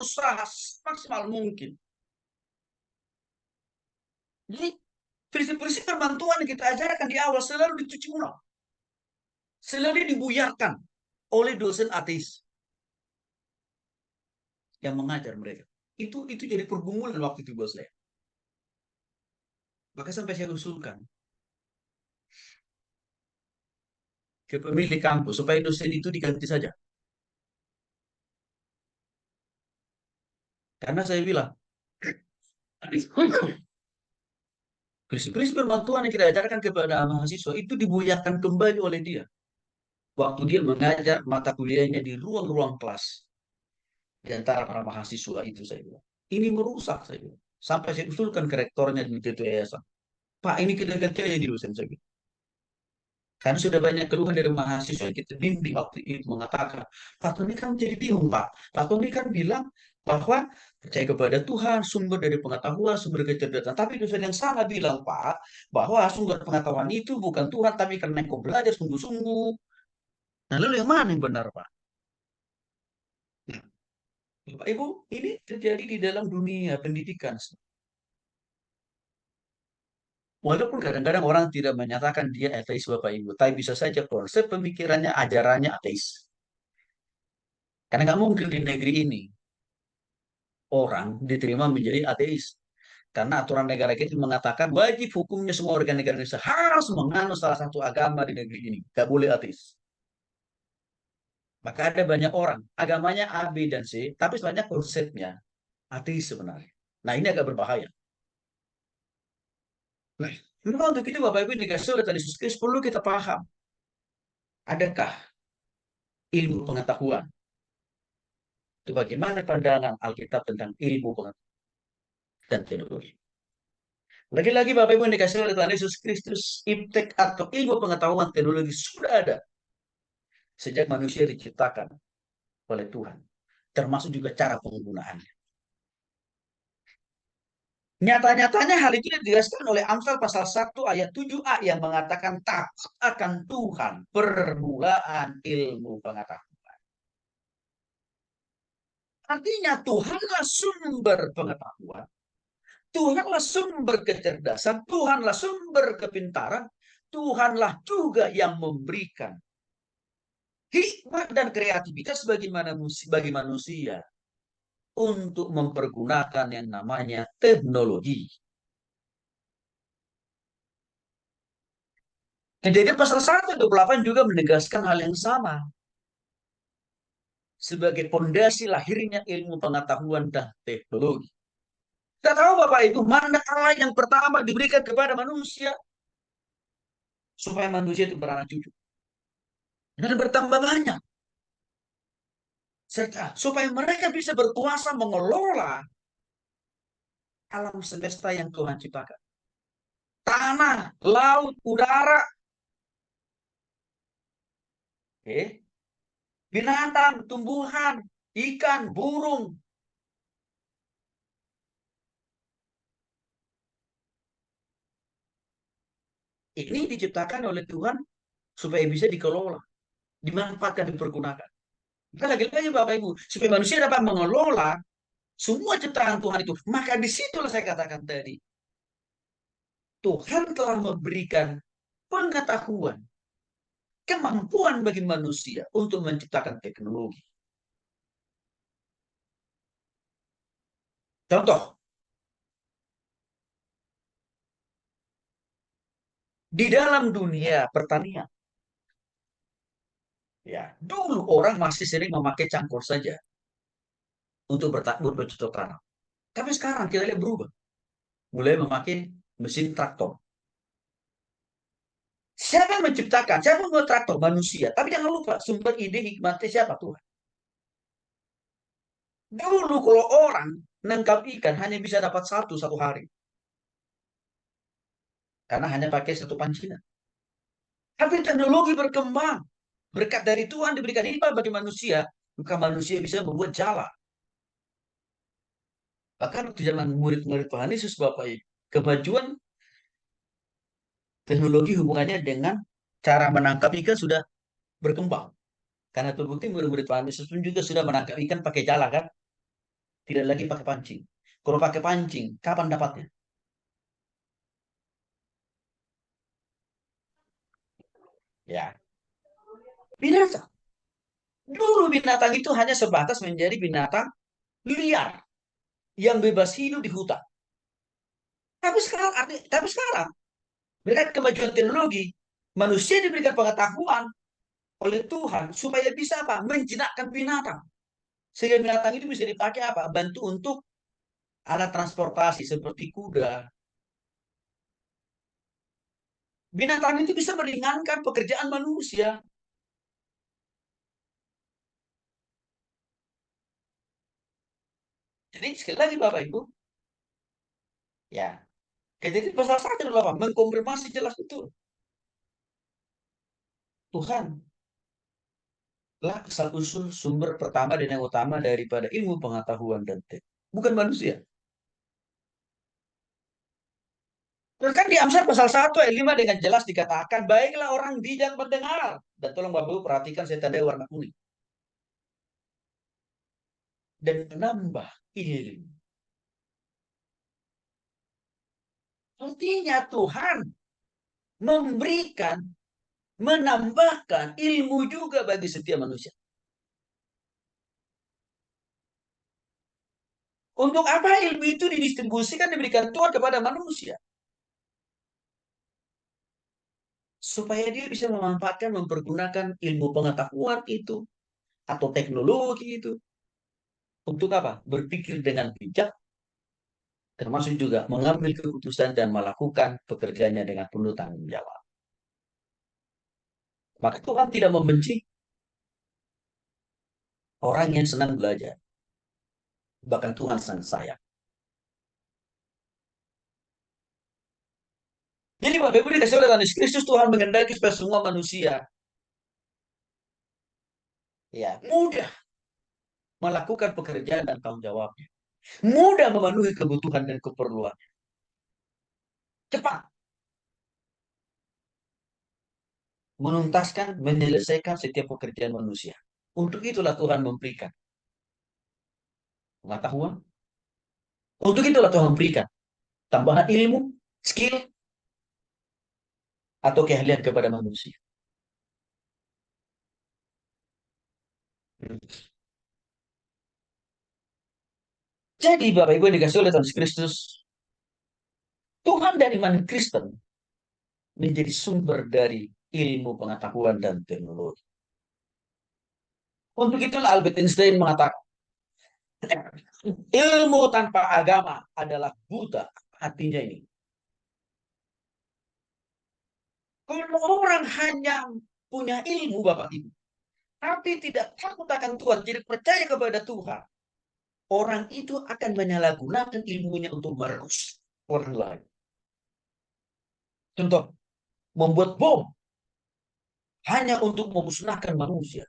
berusaha maksimal mungkin. Jadi prinsip-prinsip perbantuan yang kita ajarkan di awal selalu dicuci ulang, selalu dibuyarkan oleh dosen ateis yang mengajar mereka. Itu jadi pergumulan waktu itu buat saya. Maka sampai saya usulkan ke pemilik kampus supaya dosen itu diganti saja. Karena saya bilang, prinsip-prinsip perbantuan yang kita ajarkan kepada mahasiswa itu dibuyarkan kembali oleh dia. Waktu dia mengajar mata kuliahnya di ruang-ruang kelas. Di antara para mahasiswa itu saya bilang. Ini merusak saya bilang. Sampai saya usulkan ke rektornya di ketua yayasan. Pak, ini kita ganti aja di dosen saya bilang. Karena sudah banyak keluhan dari mahasiswa yang kita bimbing waktu itu mengatakan, Pak Tony kan jadi bingung, Pak. Pak Tony kan bilang bahwa percaya kepada Tuhan, sumber dari pengetahuan, sumber kecerdasan. Tapi dosen yang salah bilang, Pak, bahwa sumber pengetahuan itu bukan Tuhan, tapi karena kau belajar sungguh-sungguh. Nah, lalu yang mana yang benar, Pak? Nah, Bapak Ibu, ini terjadi di dalam dunia pendidikan. Walaupun kadang-kadang orang tidak menyatakan dia ateis, Bapak Ibu, tapi bisa saja konsep pemikirannya, ajarannya ateis. Karena nggak mungkin di negeri ini orang diterima menjadi ateis. Karena aturan negara kita mengatakan wajib hukumnya semua warga negara Indonesia harus menganut salah satu agama di negeri ini. Nggak boleh ateis. Maka ada banyak orang, agamanya A, B, dan C, tapi sebenarnya konsepnya ateis sebenarnya. Nah, ini agak berbahaya. Nah, memang untuk itu Bapak Ibu dikasih oleh Yesus Kristus perlu kita paham. Adakah ilmu pengetahuan? Itu bagaimana pandangan Alkitab tentang ilmu pengetahuan dan teknologi. Lagi-lagi Bapak Ibu yang dikasih oleh Tuhan Yesus Kristus, iptek atau ilmu pengetahuan teknologi sudah ada sejak manusia diciptakan oleh Tuhan. Termasuk juga cara penggunaannya. Nyata-nyatanya hal itu dijelaskan oleh Amsal pasal 1 ayat 7a yang mengatakan takut akan Tuhan permulaan ilmu pengetahuan. Artinya Tuhanlah sumber pengetahuan, Tuhanlah sumber kecerdasan, Tuhanlah sumber kepintaran, Tuhanlah juga yang memberikan hikmat dan kreativitas bagi manusia untuk mempergunakan yang namanya teknologi. Kejadian pasal 1:28 juga menegaskan hal yang sama. Sebagai pondasi lahirnya ilmu pengetahuan dan teknologi. Kita tahu Bapak Ibu, mandat Allah yang pertama diberikan kepada manusia supaya manusia itu beranak cucu dan bertambah banyak. Serta supaya mereka bisa berkuasa mengelola alam semesta yang Tuhan ciptakan. Tanah, laut, udara, okay, binatang, tumbuhan, ikan, burung. Ini diciptakan oleh Tuhan supaya bisa dikelola, dimanfaatkan, dipergunakan. Maka lagi-lagi Bapak Ibu, supaya manusia dapat mengelola semua ciptaan Tuhan itu. Maka disitulah saya katakan tadi, Tuhan telah memberikan pengetahuan, kemampuan bagi manusia untuk menciptakan teknologi. Contoh, di dalam dunia pertanian, ya dulu orang masih sering memakai cangkul saja untuk bercocok tanam. Tapi sekarang kita lihat berubah, mulai memakai mesin traktor. Siapa yang menciptakan? Siapa yang membuat traktor? Manusia. Tapi jangan lupa, sumber ide hikmatnya siapa? Tuhan. Dulu kalau orang nangkap ikan hanya bisa dapat satu hari. Karena hanya pakai satu pancinan. Tapi teknologi berkembang. Berkat dari Tuhan diberikan ini bagi manusia. Maka manusia bisa membuat jala. Bahkan waktu zaman murid-murid Tuhan Yesus Bapak Ibu. Kemajuan teknologi hubungannya dengan cara menangkap ikan sudah berkembang. Karena terbukti murid-murid Tuhan Yesus pun juga sudah menangkap ikan pakai jala kan. Tidak lagi pakai pancing. Kalau pakai pancing, kapan dapatnya? Ya, binatang. Dulu binatang itu hanya sebatas menjadi binatang liar yang bebas hidup di hutan. Tapi sekarang berkat kemajuan teknologi, manusia diberikan pengetahuan oleh Tuhan supaya bisa apa? Menjinakkan binatang. Sehingga binatang itu bisa dipakai apa? Bantu untuk alat transportasi seperti kuda. Binatang itu bisa meringankan pekerjaan manusia. Jadi sekali lagi Bapak Ibu, ya. Jadi pasal 1 adalah apa? Mengkonfirmasi jelas betul. Tuhan lah asal usul sumber pertama dan yang utama daripada ilmu pengetahuan dan teknik. Bukan manusia. Bahkan di Amsal pasal 1 ayat 5 dengan jelas dikatakan, baiklah orang bijak mendengar. Dan tolong Bapak Ibu perhatikan saya tanda warna kuning. Dan menambah ilmu. Artinya Tuhan memberikan, menambahkan ilmu juga bagi setiap manusia. Untuk apa ilmu itu didistribusikan, diberikan Tuhan kepada manusia? Supaya dia bisa memanfaatkan, mempergunakan ilmu pengetahuan itu, atau teknologi itu, untuk apa? Berpikir dengan bijak, termasuk juga mengambil keputusan dan melakukan pekerjaannya dengan penuh tanggung jawab. Maka Tuhan tidak membenci orang yang senang belajar. Bahkan Tuhan senang sayang. Jadi Bapak Ibu dikasih oleh Tuhan Yesus Kristus, Tuhan mengendaki supaya semua manusia ya mudah melakukan pekerjaan dan tanggung jawabnya. Mudah memenuhi kebutuhan dan keperluan. Cepat menuntaskan, menyelesaikan setiap pekerjaan manusia. Untuk itulah Tuhan memberikan pengetahuan. Untuk itulah Tuhan memberikan tambahan ilmu, skill, atau keahlian kepada manusia. Jadi Bapak Ibu yang dikasih oleh Tuhan Yesus Kristus, Tuhan dan iman Kristen menjadi sumber dari ilmu pengetahuan dan teknologi. Untuk itulah Albert Einstein mengatakan, ilmu tanpa agama adalah buta. Artinya ini, kalau orang hanya punya ilmu Bapak Ibu, tapi tidak takut akan Tuhan, jadi percaya kepada Tuhan, orang itu akan menyalahgunakan ilmunya untuk merusak orang lain. Contoh, membuat bom hanya untuk memusnahkan manusia.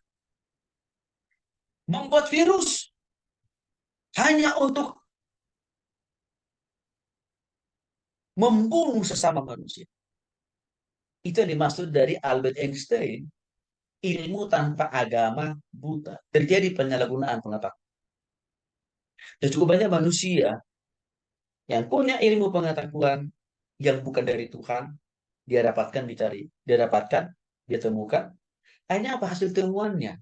Membuat virus hanya untuk membunuh sesama manusia. Itu yang dimaksud dari Albert Einstein, ilmu tanpa agama buta. Terjadi penyalahgunaan pengetahuan. Dan cukup banyak manusia yang punya ilmu pengetahuan yang bukan dari Tuhan, dia dapatkan, dicari, dia dapatkan, dia temukan. Hanya apa hasil temuannya?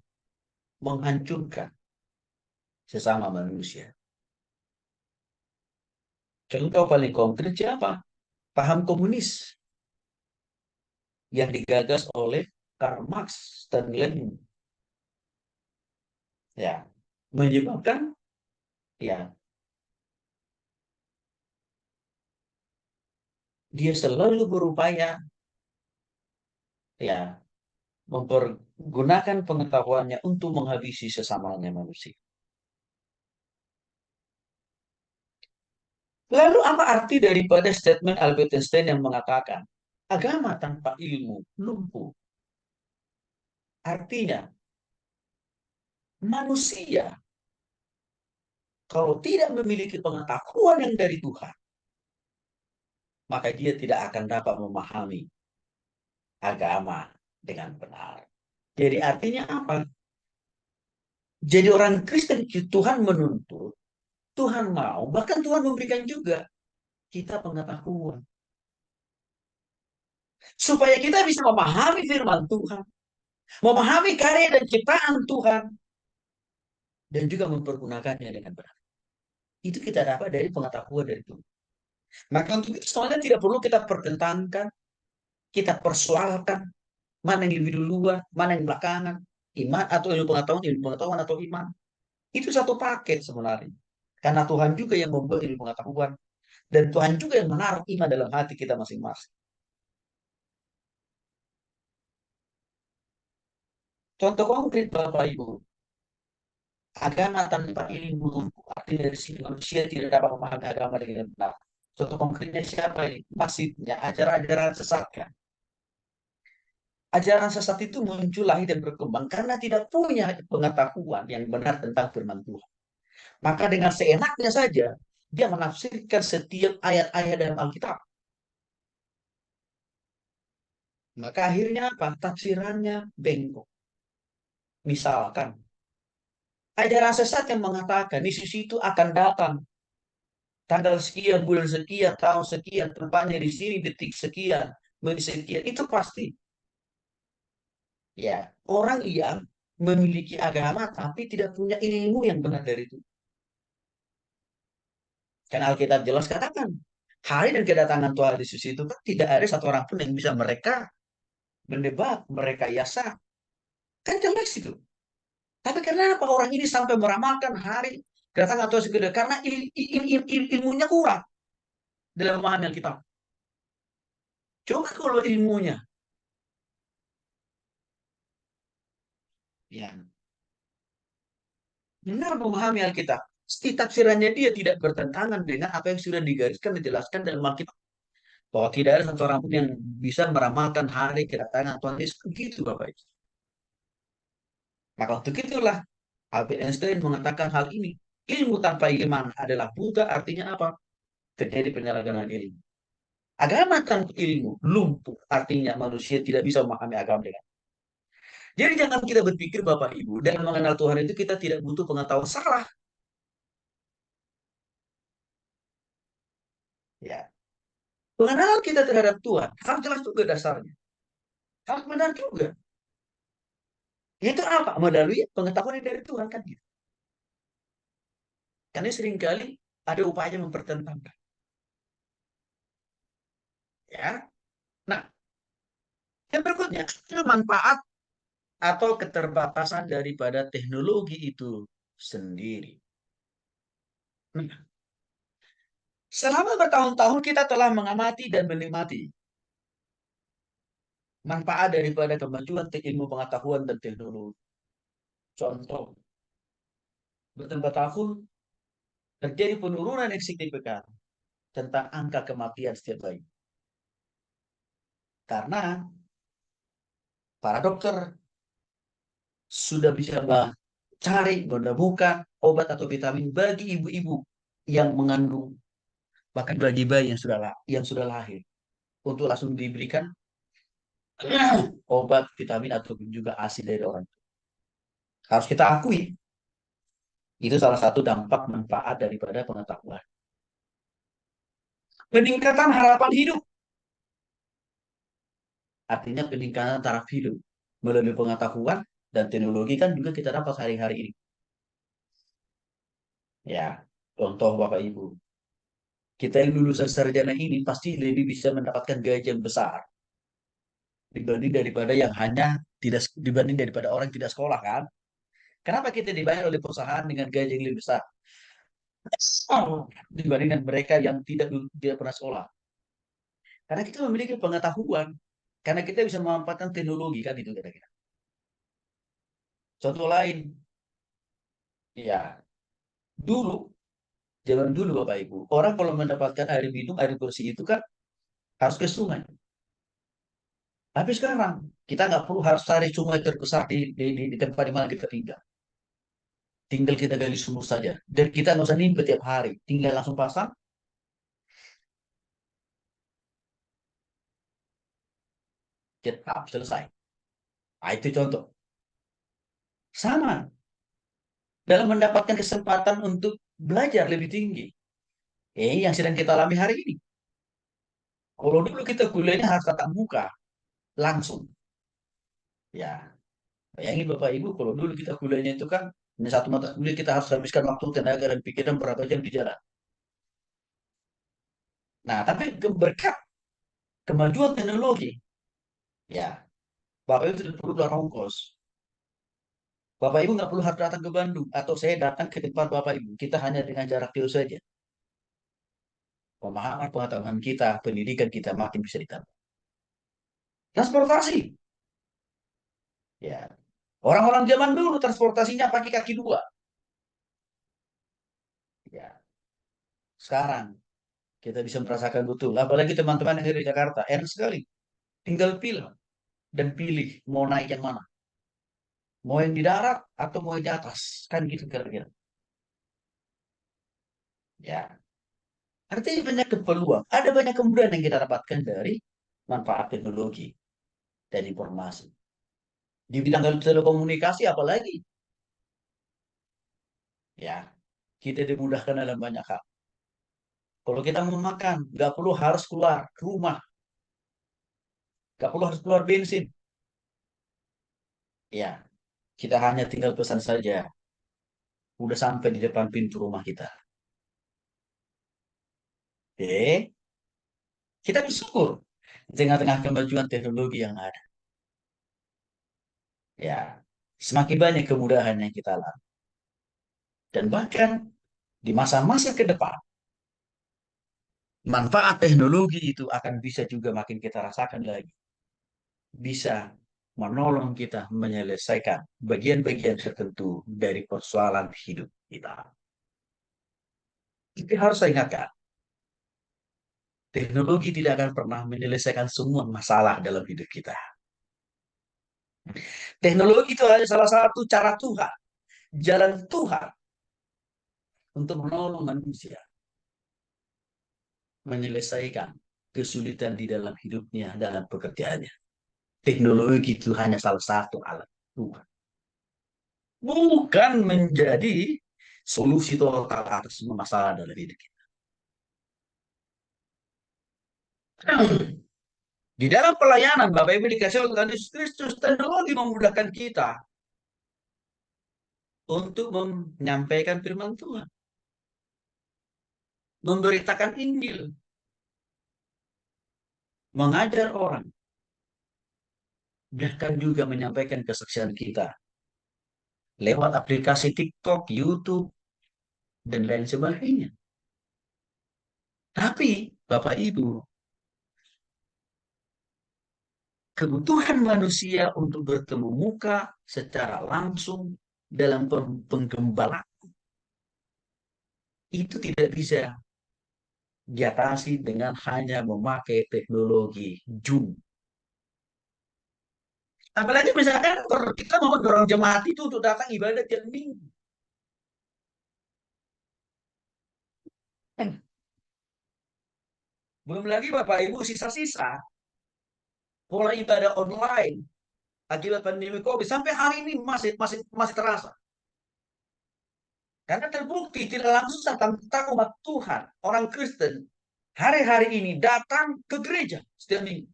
Menghancurkan sesama manusia. Contoh paling konkret siapa? Paham komunis yang digagas oleh Karl Marx dan Lenin. Ya, menyebabkan ya dia selalu berupaya ya mempergunakan pengetahuannya untuk menghabisi sesamanya manusia. Lalu apa arti daripada statement Albert Einstein yang mengatakan agama tanpa ilmu lumpuh? Artinya manusia kalau tidak memiliki pengetahuan yang dari Tuhan, maka dia tidak akan dapat memahami agama dengan benar. Jadi artinya apa? Jadi orang Kristen Tuhan menuntut Tuhan mau, bahkan Tuhan memberikan juga kita pengetahuan. Supaya kita bisa memahami firman Tuhan, memahami karya dan ciptaan Tuhan, dan juga mempergunakannya dengan benar. Itu kita dapat dari pengetahuan dari Tuhan. Maka untuk itu semuanya tidak perlu kita pertentangkan, kita persoalkan, mana yang lebih duluan, mana yang belakangan, iman atau ilmu pengetahuan atau iman. Itu satu paket sebenarnya. Karena Tuhan juga yang membuat ilmu pengetahuan, dan Tuhan juga yang menaruh iman dalam hati kita masing-masing. Contoh konkret Bapak Ibu, agama tanpa ilmu, artinya dari sini manusia tidak dapat memahami agama dengan benar. Contoh konkretnya siapa ini? Masjidnya, ajaran-ajaran sesat kan. Ajaran sesat itu muncul lahir dan berkembang karena tidak punya pengetahuan yang benar tentang firman Tuhan. Maka dengan seenaknya saja, dia menafsirkan setiap ayat-ayat dalam Alkitab. Maka akhirnya apa? Tafsirannya bengkok. Misalkan, ajaran sesat yang mengatakan Yesus itu akan datang tanggal sekian, bulan sekian, tahun sekian, tempatnya di sini, detik sekian, menit sekian, itu pasti. Ya, orang yang memiliki agama tapi tidak punya ilmu yang benar dari itu. Karena Alkitab jelas katakan, hari dan kedatangan Tuhan Yesus itu kan tidak ada satu orang pun yang bisa mereka mendebat, mereka yasa. Kan jelas itu. Tapi kenapa orang ini sampai meramalkan hari kedatangan Tuhan Yesus? Karena ilmunya kurang dalam memahami Alkitab. Coba kalau ilmunya, ya benar memahami Alkitab. Tafsirannya dia tidak bertentangan dengan apa yang sudah digariskan dan dijelaskan dalam Alkitab. Bahwa tidak ada satu orang pun yang bisa meramalkan hari kedatangan Tuhan Yesus. Begitu Bapak Ibu. Maka untuk itulah Albert Einstein mengatakan hal ini. Ilmu tanpa iman adalah buta, artinya apa? Terjadi penyalahgunaan ilmu. Agama tanpa ilmu lumpuh, artinya manusia tidak bisa memahami agama dengan. Jadi jangan kita berpikir Bapak Ibu, dalam mengenal Tuhan itu kita tidak butuh pengetahuan salah. Ya, pengenalan kita terhadap Tuhan harus jelas juga dasarnya. Harus benar juga. Itu apa? Melalui pengetahuan dari Tuhan kan gitu. Karena seringkali ada upaya mempertentangkan. Ya. Nah, yang berikutnya, manfaat atau keterbatasan daripada teknologi itu sendiri. Nah, selama bertahun-tahun kita telah mengamati dan menikmati manfaat daripada kemajuan ilmu pengetahuan dan teknologi. Contoh, bertambah tahun terjadi penurunan yang signifikan tentang angka kematian setiap bayi. Karena para dokter sudah bisa mencari, menemukan obat atau vitamin bagi ibu-ibu yang mengandung, bahkan bagi bayi yang sudah lahir, untuk langsung diberikan obat, vitamin, atau juga ASI dari orang. Harus kita akui, itu salah satu dampak manfaat daripada pengetahuan. Peningkatan harapan hidup, artinya peningkatan taraf hidup. Melalui pengetahuan dan teknologi kan juga kita dapat hari-hari ini. Ya, contoh Bapak Ibu. Kita yang lulusan sarjana ini pasti lebih bisa mendapatkan gaji yang besar dibanding daripada orang yang tidak sekolah kan. Kenapa kita dibayar oleh perusahaan dengan gaji yang lebih besar dibandingkan mereka yang tidak pernah sekolah? Karena kita memiliki pengetahuan, karena kita bisa memanfaatkan teknologi kan itu kira-kira. Contoh lain, ya dulu zaman dulu Bapak Ibu, orang kalau mendapatkan air minum, air bersih itu kan harus ke sungai. Tapi sekarang kita nggak perlu harus cari sungai terbesar di tempat di mana kita tinggal. Tinggal kita gali sumur saja. Dan kita nggak usah nimba tiap hari. Tinggal langsung pasang, cetak, selesai. Nah, itu contoh. Sama. Dalam mendapatkan kesempatan untuk belajar lebih tinggi. Yang sedang kita alami hari ini. Kalau dulu kita kuliahnya harus tatap muka, langsung. Ya, bayangin Bapak Ibu, kalau dulu kita kuliahnya itu kan, hanya satu mata kuliah kita harus habiskan waktu, tenaga, dan pikiran berapa jam di jalan. Nah, tapi berkat kemajuan teknologi, ya, Bapak Ibu tidak perlu keluar ongkos. Bapak Ibu nggak perlu harus datang ke Bandung, atau saya datang ke tempat Bapak Ibu. Kita hanya dengan jarak jauh saja. Pemahaman pengetahuan kita, pendidikan kita makin bisa ditambah. Transportasi, ya. Orang-orang zaman dulu transportasinya pakai kaki dua. Ya, sekarang kita bisa merasakan betul. Apalagi teman-teman yang dari Jakarta, enak sekali. Tinggal pilih dan pilih mau naik yang mana. Mau yang di darat atau mau yang di atas. Kan gitu kira-kira. Ya, artinya banyak peluang. Ada banyak kemudahan yang kita dapatkan dari manfaat teknologi dan informasi. Di bidang telekomunikasi apalagi, ya, kita dimudahkan dalam banyak hal. Kalau kita mau makan, nggak perlu harus keluar rumah, nggak perlu harus keluar bensin. Ya, kita hanya tinggal pesan saja, udah sampai di depan pintu rumah kita. Oke, kita bersyukur di tengah-tengah kemajuan teknologi yang ada. Ya, semakin banyak kemudahan yang kita alami. Dan bahkan di masa-masa ke depan, manfaat teknologi itu akan bisa juga makin kita rasakan lagi. Bisa menolong kita menyelesaikan bagian-bagian tertentu dari persoalan hidup kita. Tapi harus saya ingatkan, teknologi tidak akan pernah menyelesaikan semua masalah dalam hidup kita. Teknologi itu hanya salah satu cara Tuhan, jalan Tuhan untuk menolong manusia menyelesaikan kesulitan di dalam hidupnya, dalam pekerjaannya. Teknologi itu hanya salah satu alat Tuhan. Bukan menjadi solusi total atas semua masalah dalam hidup kita. Di dalam pelayanan, Bapak Ibu dikasih oleh Tuhan Yesus Kristus, teknologi memudahkan kita untuk menyampaikan firman Tuhan, memberitakan Injil, mengajar orang, bahkan juga menyampaikan kesaksian kita lewat aplikasi TikTok, YouTube, dan lain sebagainya. Tapi, Bapak Ibu, kebutuhan manusia untuk bertemu muka secara langsung dalam penggembalaan itu tidak bisa diatasi dengan hanya memakai teknologi Zoom. Apalagi misalkan kita mau dorong jemaat itu untuk datang ibadah tiap minggu. Belum lagi Bapak Ibu sisa-sisa pola ibadah online akibat pandemi COVID sampai hari ini masih terasa. Karena terbukti tidak langsung tentang umat Tuhan, orang Kristen, hari-hari ini datang ke gereja setiap minggu.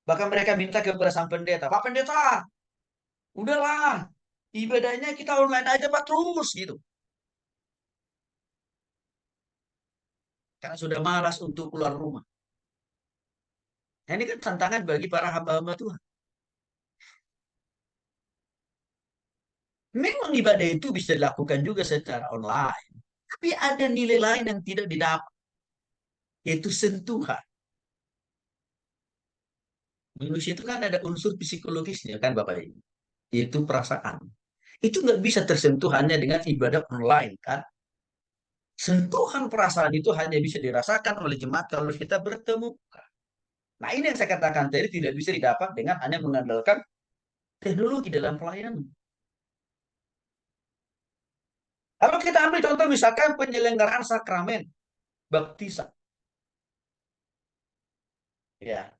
Bahkan mereka minta kepada sang pendeta, Pak Pendeta, udahlah, ibadahnya kita online aja Pak terus gitu. Karena sudah malas untuk keluar rumah. Nah, ini kan tantangan bagi para hamba-hamba Tuhan. Memang ibadah itu bisa dilakukan juga secara online. Tapi ada nilai lain yang tidak didapat, yaitu sentuhan. Manusia itu kan ada unsur psikologisnya kan Bapak Ibu. Yaitu perasaan. Itu nggak bisa tersentuh hanya dengan ibadah online kan. Sentuhan perasaan itu hanya bisa dirasakan oleh jemaat kalau kita bertemu. Nah ini yang saya katakan tadi tidak bisa didapat dengan hanya mengandalkan teknologi dalam pelayanan. Kalau kita ambil contoh misalkan penyelenggaraan sakramen, baptisan. Ya,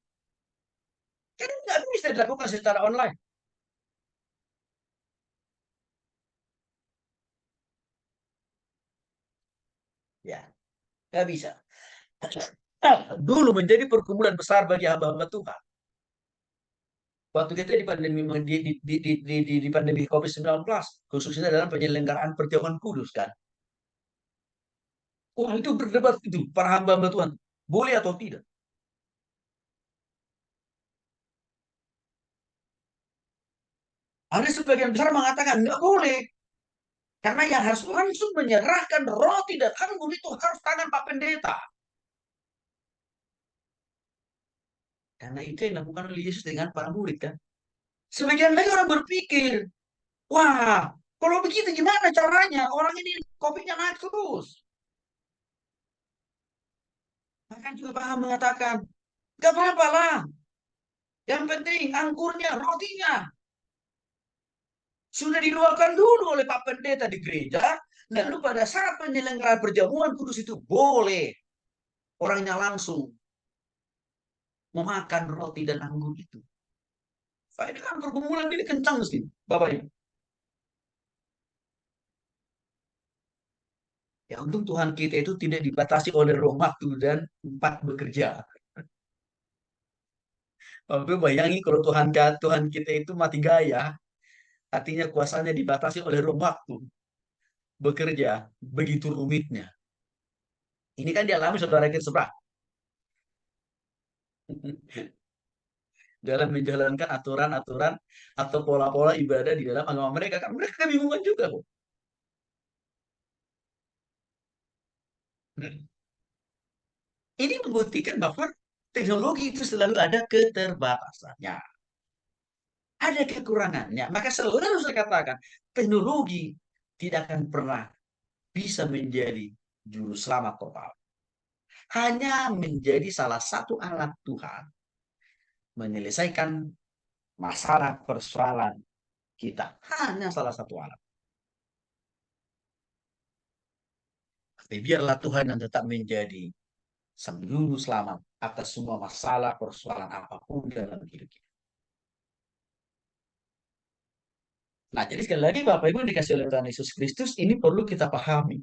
kan nggak bisa dilakukan secara online. Ya, nggak bisa. Dulu menjadi pergumulan besar bagi hamba-hamba Tuhan. Waktu kita di pandemi di pandemi COVID-19, khususnya dalam penyelenggaraan perjamuan kudus kan. Wah, itu berdebat itu para hamba-hamba Tuhan, boleh atau tidak. Ada sebagian besar mengatakan nggak boleh. Karena yang harus langsung menyerahkan roti dan anggur itu harus tangan Pak Pendeta. Karena itu yang dilakukan oleh Yesus dengan para murid kan. Sebagian lagi orang berpikir, wah, kalau begitu gimana caranya? Orang ini COVID-nya naik terus. Bahkan juga paham mengatakan, gak apa-apa lah. Yang penting anggurnya, rotinya. Sudah diluarkan dulu oleh Pak Pendeta di gereja. Lalu pada saat penyelenggaraan perjamuan kudus itu boleh orangnya langsung memakan roti dan anggur itu. Pak, ini kan pergumulan ini kencang mesti, Bapak Ibu. Ya untung Tuhan kita itu tidak dibatasi oleh roh waktu dan tempat bekerja. Bapak Ibu bayangin kalau Tuhan kita itu mati gaya, artinya kuasanya dibatasi oleh roh waktu, bekerja, begitu rumitnya. Ini kan dialami saudara kita seberang dalam menjalankan aturan-aturan atau pola-pola ibadah di dalam agama mereka. Kan mereka kebingungan juga kok. Ini membuktikan bahwa teknologi itu selalu ada keterbatasannya. Ada kekurangannya. Maka selalu saya katakan, teknologi tidak akan pernah bisa menjadi juru selamat total. Hanya menjadi salah satu alat Tuhan menyelesaikan masalah persoalan kita. Hanya salah satu alat. Tapi biarlah Tuhan yang tetap menjadi sang juru selamat atas semua masalah persoalan apapun dalam hidup kita. Nah, jadi sekali lagi Bapak Ibu dikasih oleh Tuhan Yesus Kristus, ini perlu kita pahami.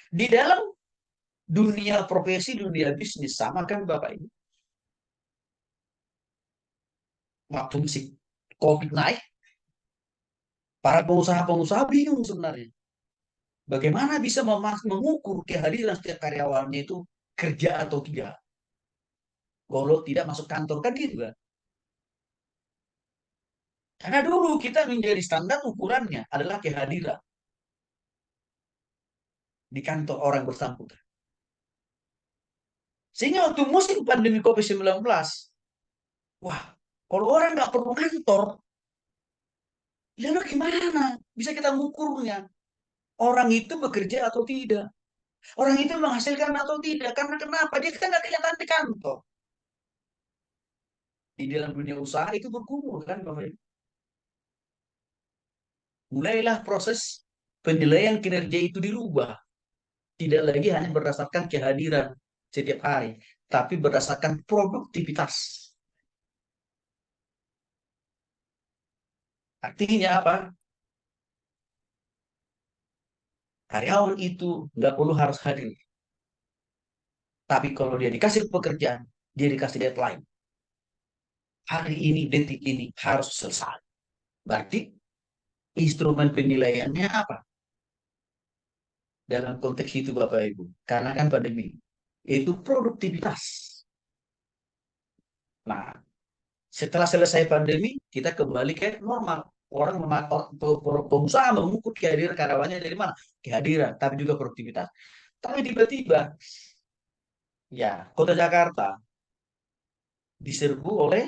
Di dalam dunia profesi, dunia bisnis, sama kan Bapak Ibu. Waktu musik COVID naik, para pengusaha-pengusaha bingung sebenarnya. Bagaimana bisa mengukur kehadiran setiap karyawannya itu kerja atau tidak. Kalau tidak masuk kantor kan gitu kan. Karena dulu kita menjadi standar ukurannya adalah kehadiran di kantor orang bersangkutan. Sehingga waktu musim pandemi COVID-19, wah, kalau orang nggak perlu kantor, lalu gimana bisa kita mengukurnya? Orang itu bekerja atau tidak? Orang itu menghasilkan atau tidak? Karena kenapa? Dia kan nggak kelihatan di kantor. Di dalam dunia usaha itu bergumul kan, Bapak Ibu. Mulailah proses penilaian kinerja itu dirubah. Tidak lagi hanya berdasarkan kehadiran setiap hari, tapi berdasarkan produktivitas. Artinya apa? Karyawan itu nggak perlu harus hadir. Tapi kalau dia dikasih pekerjaan, dia dikasih deadline. Hari ini, detik ini harus selesai. Berarti instrumen penilaiannya apa? Dalam konteks itu Bapak Ibu. Karena kan pandemi. Itu produktivitas. Nah, setelah selesai pandemi, kita kembali ke normal. Orang pengusaha mengukur kehadiran karyawannya dari mana? Kehadiran, tapi juga produktivitas. Tapi tiba-tiba, ya, kota Jakarta diserbu oleh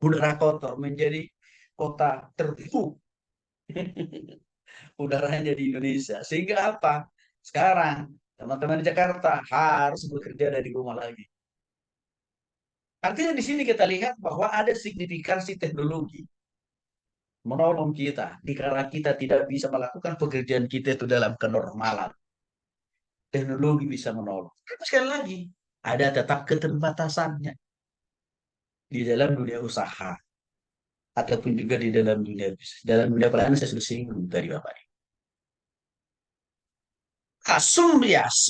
udara kotor menjadi kota terburuk udaranya di Indonesia. Sehingga apa? Sekarang teman-teman di Jakarta harus bekerja dari rumah lagi. Artinya di sini kita lihat bahwa ada signifikansi teknologi menolong kita dikala kita tidak bisa melakukan pekerjaan kita itu dalam kenormalan. Teknologi bisa menolong. Tapi sekali lagi, ada tetap keterbatasannya di dalam dunia usaha ataupun juga di dalam dunia bisnis. Dalam dunia pelayanan saya sudah singgung tadi Bapak. sum ya